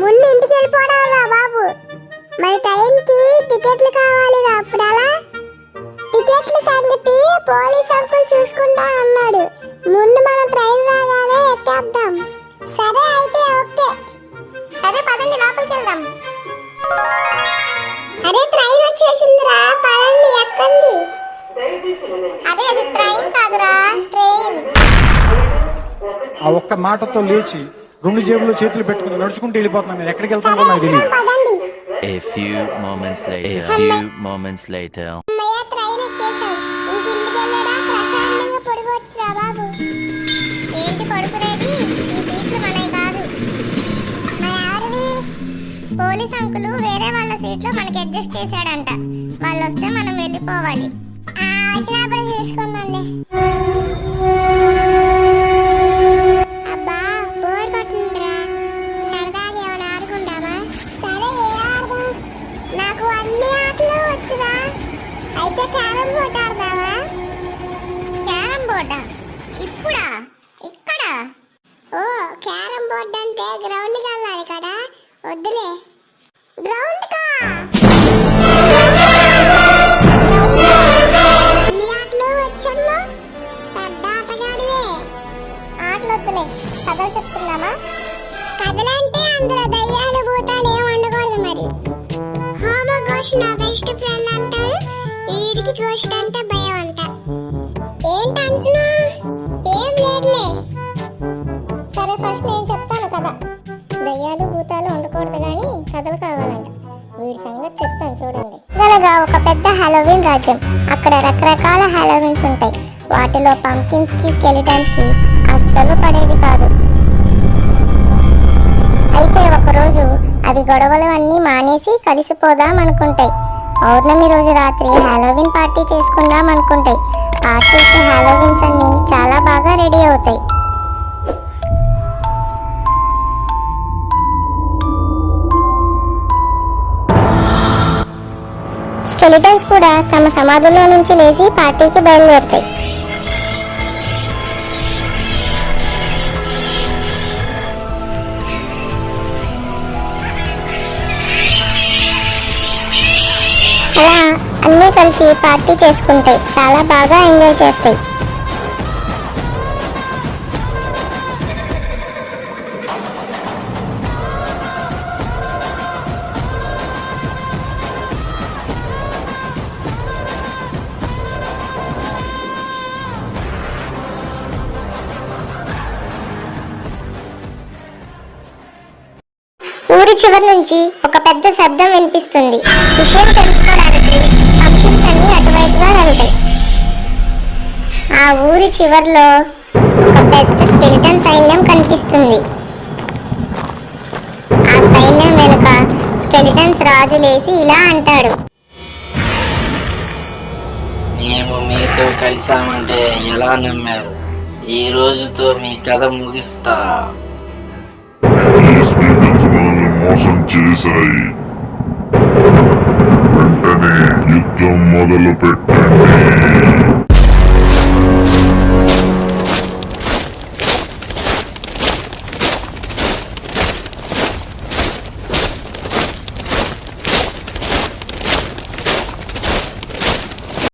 ముందు ఇంటికి వెళ్ళిపోవడం బాబు. మరి టైంకి టికెట్లు కావాలి, అప్పుడు అలా టికెట్ల సంగతి పోలీస్ అంకుల్ చూసుకుంటా అన్నాడు. ముందు మనం ట్రైన్ రాగానే ఎక్కేద్దాం. సరే అయితే ఓకే. సరే పదండి లోపలికి వెళ్దాం. అరే ట్రైన్ వచ్చేసిందిరా, పదండి ఎక్కండి. అరే అది ట్రైన్ కాదురా, ట్రైన్. ఆ ఒక్క మాటతో లేచి రెండు జేబుల్లో చేతులు పెట్టుకుని నడుచుకుంటూ వెళ్ళిపోతున్నాను. నేను ఎక్కడికి వెళ్తానో నాకు తెలియదు. A few moments later. అమ్మయ్య ట్రైన్ ఎక్కేసాం. ఇంటికి వెళ్ళడా ప్రశాంతంగా పడుకోవచ్చురా బాబు. ఏంటి పడుకునేది? ఈ సీట్లు మనవి కాదు. మన ఎవరివి? పోలీస్ అంకుల్ వేరే వాళ్ళ సీట్లు మనకి అడ్జస్ట్ చేశాడంట. వాళ్ళు వస్తే మనం వెళ్ళిపోవాలి. వచ్చినప్పుడు చూసుకుందాంలే. అబ్బా బోర్ పట్టిందిరా, సరదాగా ఏమైనా ఆడుకుంటావా? సరే ఏ ఆడదాం? నాకు అన్ని ఆటలు వచ్చురా. అయితే క్యారమ్ బోర్డ్ ఆడదామా? క్యారమ్ బోర్డా? ఇప్పుడా? ఇక్కడ? ఓ క్యారమ్ బోర్డ్ అంటే గ్రౌండ్కి వెళ్ళాలి కదా, వద్దులే. గ్రౌండ్ కా కథలు చెప్తున్నామా? కథలంటే అందులో దయ్యాలు భూతాలు ఏం ఉండకూడదు. మరి హోమో గోస్ట్ నా బెస్ట్ ఫ్రెండ్ అంటారు, వీడికి గోస్ట్ అంటే భయం అంట. ఏంటంటున్నా? ఏం లేదులే. సరే ఫస్ట్ నేను చెప్తాను కదా. దయ్యాలు భూతాలు ఉండకూడదు కానీ కథలు కావాలంట. వీడి సంగతి చెప్తాను చూడండి. గనగా ఒక పెద్ద హాలోవీన్ రాజ్యం. అక్కడ రకరకాల హాలోవీన్స్ ఉంటాయి. వాటిలో పంకిన్స్ కి స్కెలిటన్స్ కి అస్సలు పడేది కాదు. అయితే ఒకరోజు అవి గొడవలు అన్నీ మానేసి కలిసిపోదాం అనుకుంటాయి. పౌర్ణమి రోజు రాత్రి హాలోవీన్ పార్టీ చేసుకుందాం అనుకుంటాయి. పార్టీకి హాలోవీన్స్ అన్నీ చాలా బాగా రెడీ అవుతాయి. స్కెలిటన్స్ కూడా తమ సమాధుల్లో నుంచి లేచి పార్టీకి బయలుదేరుతాయి. అలా అన్నీ కలిసి పార్టీ చేసుకుంటాయి. చాలా బాగా ఎంజాయ్ చేస్తాయి. ఊరి చివరి నుంచి ఒక పెద్ద శబ్దం వినిపిస్తుంది. విషయం తెలుసుకోవడానికి పంకిన్స్ అన్ని అటువైపుగా వెళ్తాయి. ఆ ఊరి చివర్లో ఒక పెద్ద స్కెలిటన్ సైన్యం కనిపిస్తుంది. ఆ సైన్యం వెనుక స్కెలిటన్స్ రాజు లేచి ఇలా అంటాడు. మేము మీతో కలిసామంటే ఎలా నమ్మారు? ఈ రోజుతో మీ కథ ముగిస్తా. మోసం చేశాయి. వెంటనే యుద్ధం మొదలు పెట్టండి.